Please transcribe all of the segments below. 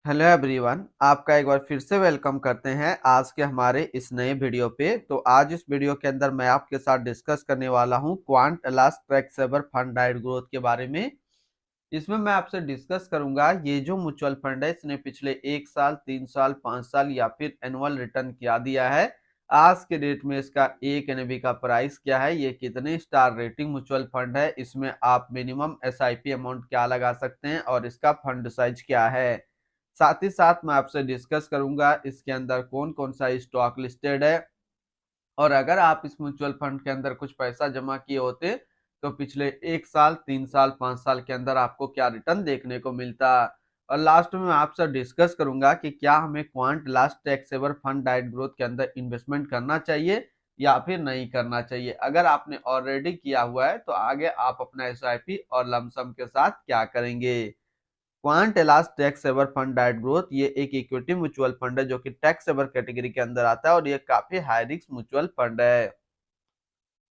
Hello everyone, आपका एक बार फिर से वेलकम करते हैं आज के हमारे इस नए वीडियो पे। तो आज इस वीडियो के अंदर मैं आपके साथ डिस्कस करने वाला हूं Quant ELSS tax saver fund डाइट ग्रोथ के बारे में। इसमें मैं आपसे डिस्कस करूंगा ये जो म्यूचुअल फंड है इसने पिछले 1 साल, 3 साल, 5 साल या फिर एनुअल रिटर्न क्या दिया है। आज के डेट में इसका एक एनएवी का प्राइस क्या है, ये कितने स्टार रेटिंग म्यूचुअल फंड है, इसमें आप मिनिमम एसआईपी अमाउंट क्या लगा सकते हैं और इसका फंड साइज क्या है। साथ ही साथ मैं आपसे डिस्कस करूंगा इसके अंदर कौन कौन सा स्टॉक लिस्टेड है, और अगर आप इस म्यूचुअल फंड के अंदर कुछ पैसा जमा किए होते तो पिछले 1 साल, 3 साल, 5 साल के अंदर आपको क्या रिटर्न देखने को मिलता। और लास्ट में मैं आपसे डिस्कस करूंगा कि क्या हमें Quant last tax saver fund डाइट ग्रोथ के अंदर इन्वेस्टमेंट करना चाहिए या फिर नहीं करना चाहिए। अगर आपने ऑलरेडी किया हुआ है तो आगे आप अपना एसआईपी और लमसम के साथ क्या करेंगे। Quant ELSS tax saver fund डाइट ग्रोथ ये एक इक्विटी म्यूचुअल फंड है जो कि टैक्स सेवर कैटेगरी के अंदर आता है और ये काफी हाई रिस्क म्यूचुअल फंड है।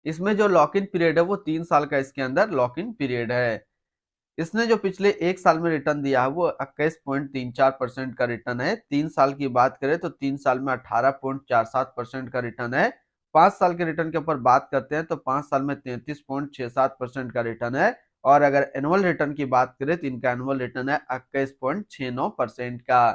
इसमें जो लॉक इन पीरियड है वो 3 साल का इसके अंदर लॉक इन पीरियड है। इसने जो पिछले 1 साल में रिटर्न दिया है वो 21.34% का रिटर्न है। 3 साल की बात करें तो 3 साल में 18.47% का रिटर्न है। 5 साल के रिटर्न के ऊपर बात करते हैं तो 5 साल में 33.67% का रिटर्न है। और अगर एनुअल रिटर्न की बात करें तो इनका एनुअल रिटर्न है 21.69% का।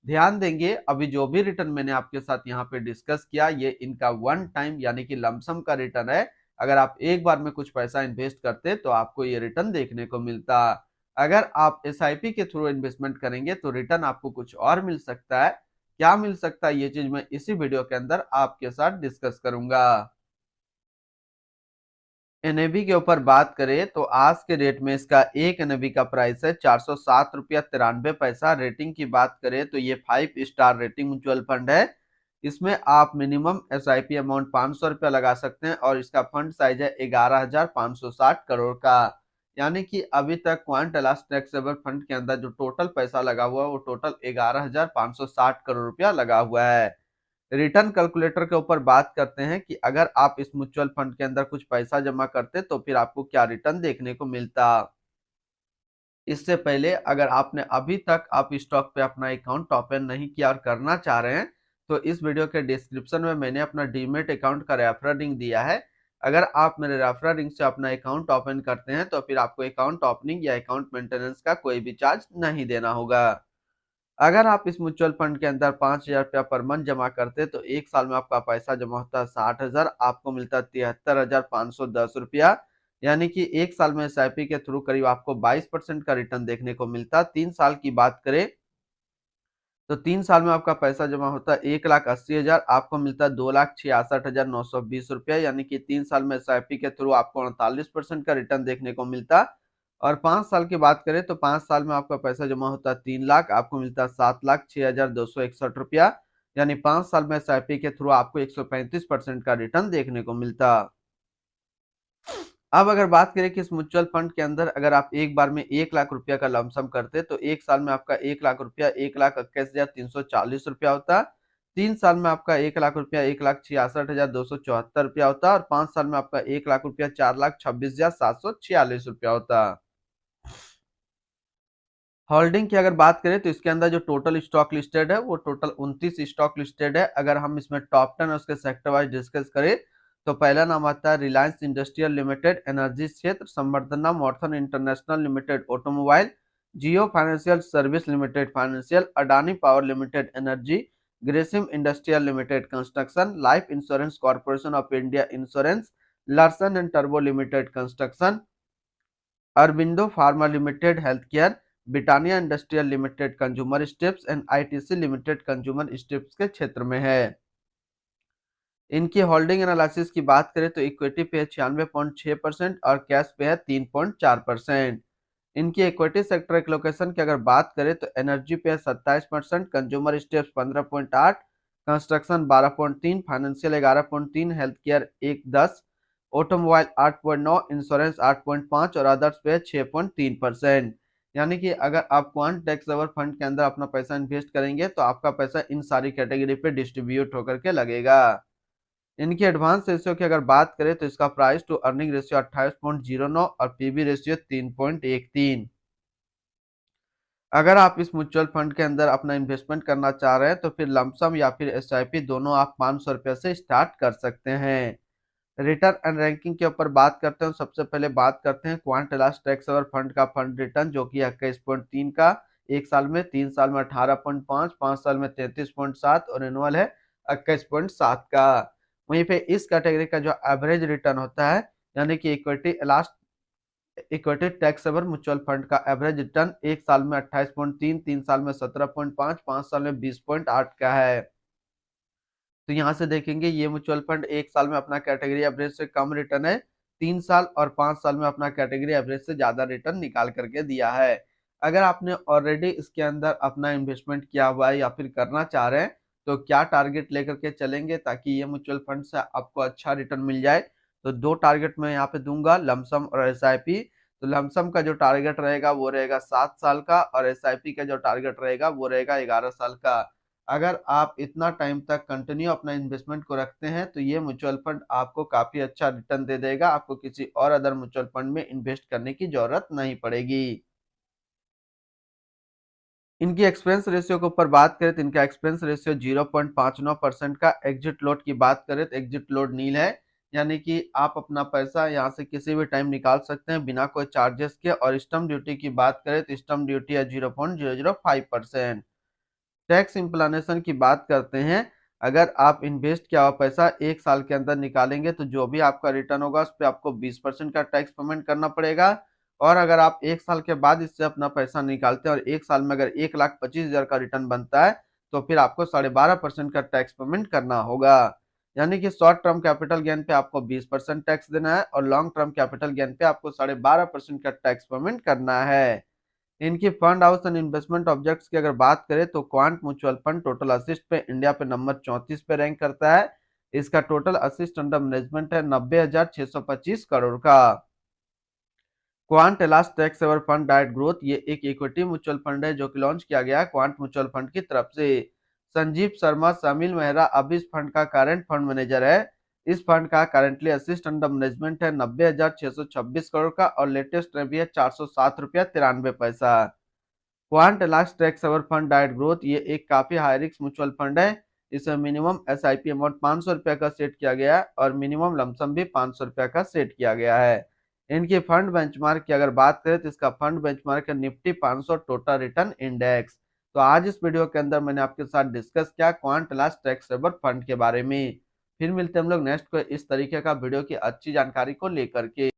ध्यान देंगे अभी जो भी रिटर्न मैंने आपके साथ यहाँ पे डिस्कस किया ये इनका वन टाइम यानी कि लमसम का रिटर्न है। अगर आप एक बार में कुछ पैसा इन्वेस्ट करते तो आपको ये रिटर्न देखने को मिलता। अगर आप एसआईपी के थ्रू इन्वेस्टमेंट करेंगे तो रिटर्न आपको कुछ और मिल सकता है। क्या मिल सकता है ये चीज मैं इसी वीडियो के अंदर आपके साथ डिस्कस करूंगा। एनएबी के ऊपर बात करें तो आज के डेट में इसका एक एनएबी का प्राइस है 407 रुपया 93 पैसा। रेटिंग की बात करें तो ये 5 स्टार रेटिंग म्यूचुअल फंड है। इसमें आप मिनिमम एसआईपी अमाउंट 500 रुपया लगा सकते हैं और इसका फंड साइज है 11,560 करोड़ का। यानी कि अभी तक quant ELSS tax saver fund के अंदर जो टोटल पैसा लगा हुआ है वो टोटल 11,560 करोड़ रुपया लगा हुआ है। रिटर्न कैलकुलेटर के ऊपर बात करते हैं कि अगर आप इस म्यूचुअल फंड के अंदर कुछ पैसा जमा करते तो फिर आपको क्या रिटर्न देखने को मिलता। इससे पहले अगर आपने अभी तक आप स्टॉक पे अपना अकाउंट ओपन नहीं किया और करना चाह रहे हैं तो इस वीडियो के डिस्क्रिप्शन में मैंने अपना डीमेट अकाउंट का रेफरल लिंक दिया है। अगर आप मेरे रेफरल लिंक से अपना अकाउंट ओपन करते हैं तो फिर आपको अकाउंट ओपनिंग या अकाउंट मेंटेनेंस का कोई भी चार्ज नहीं देना होगा। अगर आप इस म्यूचुअल फंड के अंदर 5,000 रुपया पर मंथ जमा करते तो 1 साल में आपका पैसा जमा होता है 60,000, आपको मिलता है 73,510 रुपया। यानी कि 1 साल में एसआईपी के थ्रू करीब आपको 22% का रिटर्न देखने को मिलता। 3 साल की बात करें तो 3 साल में आपका पैसा जमा होता है 1,80,000, आपको मिलता है 2,66,920 रुपया। यानी कि 3 साल में एसआईपी के थ्रू आपको 48% का रिटर्न देखने को मिलता। और 5 साल की बात करें तो 5 साल में आपका पैसा जमा होता है 3 लाख, आपको मिलता है 7,06,261 रुपया। यानी 5 साल में एसआईपी के थ्रू आपको 135% का रिटर्न देखने को मिलता। अब अगर बात करें कि इस म्यूचुअल फंड के अंदर अगर आप एक बार में 1 लाख रुपया का लमसम करते तो 1 साल में आपका 1 लाख रुपया 1,21,340 रुपया होता। 3 साल में आपका 1 लाख रुपया 1,66,274 रुपया होता और 5 साल में आपका 1 लाख रुपया 4,26,746 रुपया होता। होल्डिंग की अगर बात करें तो इसके अंदर जो टोटल स्टॉक लिस्टेड है वो टोटल 29 स्टॉक लिस्टेड है। अगर हम इसमें टॉप 10 और उसके सेक्टर वाइज डिस्कस करें तो पहला नाम आता है रिलायंस इंडस्ट्रियल लिमिटेड एनर्जी क्षेत्र, Samvardhana Motherson international limited automobile, Jio financial service limited financial, Adani power limited energy, Grasim industrial limited construction, life insurance corporation of India insurance, Larsen and टर्बो limited construction, Aurobindo pharma limited health care, Britannia industrial limited consumer staples and ITC limited consumer staples के क्षेत्र में है। इनकी holding analysis की बात करें तो इक्विटी पे है 96.6% और कैश पे है 3.4%। इनकी इक्विटी सेक्टर एलोकेशन की अगर बात करें तो एनर्जी पे है 27%, consumer steps 15.8, construction 12.3, financial 11.3, health care 1.10, automobile 8.9, insurance 8.5 और अदर्स पे 6.3%। यानी कि अगर आप क्वांट टैक्स सेवर फंड के अंदर अपना पैसा इन्वेस्ट करेंगे तो आपका पैसा इन सारी कैटेगरी पे डिस्ट्रीब्यूट होकर के लगेगा। इनकी एडवांस रेशियो की अगर बात करें तो इसका प्राइस टू अर्निंग रेशियो 28.09 और पीबी रेशियो 3.13। अगर आप इस म्यूचुअल फंड के अंदर अपना इन्वेस्टमेंट करना चाह रहे हैं तो फिर लमसम या फिर एसआईपी दोनों आप 500 रुपये से स्टार्ट कर सकते हैं। रिटर्न एंड रैंकिंग के ऊपर बात करते हैं। सबसे पहले बात करते हैं quant ELSS tax saver fund का फंड रिटर्न, जो कि 21.3 का, 1 साल में, 3 साल में 18.5, 5 साल में 33.7 और एनुअल है 21.7 का। वहीं पे इस कैटेगरी का जो एवरेज रिटर्न होता है, यानी कि equity tax saver mutual fund का एवरेज रिटर्न 1 साल में 28.3, 3 साल में 17.5, 5 साल में 20.8 का है। तो यहाँ से देखेंगे ये म्यूचुअल फंड 1 साल में अपना कैटेगरी एवरेज से कम रिटर्न है, 3 साल और 5 साल में अपना कैटेगरी एवरेज से ज्यादा रिटर्न निकाल करके दिया है। अगर आपने ऑलरेडी इसके अंदर अपना इन्वेस्टमेंट किया हुआ है या फिर करना चाह रहे हैं तो क्या टारगेट लेकर के चलेंगे ताकि ये म्यूचुअल फंड से आपको अच्छा रिटर्न मिल जाए। तो दो टारगेट मैं यहाँ पे दूंगा, लमसम और एसआईपी। तो लमसम का जो टारगेट रहेगा वो रहेगा 7 साल का, और एसआईपी का जो टारगेट रहेगा वो रहेगा 11 साल का। अगर आप इतना टाइम तक कंटिन्यू अपना इन्वेस्टमेंट को रखते हैं तो ये म्यूचुअल फंड आपको काफी अच्छा रिटर्न दे देगा, आपको किसी और अदर म्यूचुअल फंड में इन्वेस्ट करने की जरूरत नहीं पड़ेगी। इनकी एक्सपेंस रेशियो के ऊपर बात करें तो इनका एक्सपेंस रेशियो 0.59% का। एग्जिट लोड की बात करें तो एग्जिट लोड नील है, यानी कि आप अपना पैसा यहाँ से किसी भी टाइम निकाल सकते हैं बिना कोई चार्जेस के। और स्टम्प ड्यूटी की बात करें तो स्टम्प ड्यूटी है 0.005%। टैक्स इम्प्लानेशन की बात करते हैं। अगर आप इन्वेस्ट किया हुआ पैसा 1 साल के अंदर निकालेंगे तो जो भी आपका रिटर्न होगा उस पर आपको 20% का टैक्स पेमेंट करना पड़ेगा। और अगर आप 1 साल के बाद इससे अपना पैसा निकालते हैं और 1 साल में अगर 1,25,000 का रिटर्न बनता है तो फिर आपको 12.5% का टैक्स पेमेंट करना होगा। यानी कि शॉर्ट टर्म कैपिटल गेन पे आपको 20% टैक्स देना है और लॉन्ग टर्म कैपिटल गेन पे आपको 12.5% का टैक्स पेमेंट करना है। इनकी fund house and investment objects की अगर बात करें तो quant mutual fund total assist पे इंडिया पे नंबर 34 पे रैंक करता है। इसका टोटल असिस्ट अंडर मैनेजमेंट है 90,625 करोड़ का। Quant ELSS tax saver fund direct growth, ये एक इक्विटी म्यूचुअल फंड है जो कि लॉन्च किया गया है क्वांट म्यूचुअल फंड की तरफ से। संजीव शर्मा शामिल मेहरा अब इस फंड का करंट फंड मैनेजर है। इस फंड का करंटली असिस्ट अंडर मैनेजमेंट है 90,626 करोड़ का और लेटेस्ट रेवी है 407 रुपया 93 पैसा। Quant ELSS tax saver fund direct growth, ये एक काफी हाई रिस्क म्यूचुअल फंड है। इसमें मिनिमम एसआईपी अमाउंट 500 रुपया का सेट किया गया है और मिनिमम लमसम भी 500 रुपया का सेट किया गया है। इनकी फंड बेंचमार्क की अगर बात करें तो इसका फंड बेंचमार्क है निफ्टी 500 टोटल रिटर्न इंडेक्स। तो आज इस वीडियो के अंदर मैंने आपके साथ डिस्कस किया quant ELSS tax saver fund के बारे में। फिर मिलते हैं हम लोग नेक्स्ट को इस तरीके का वीडियो की अच्छी जानकारी को लेकर के।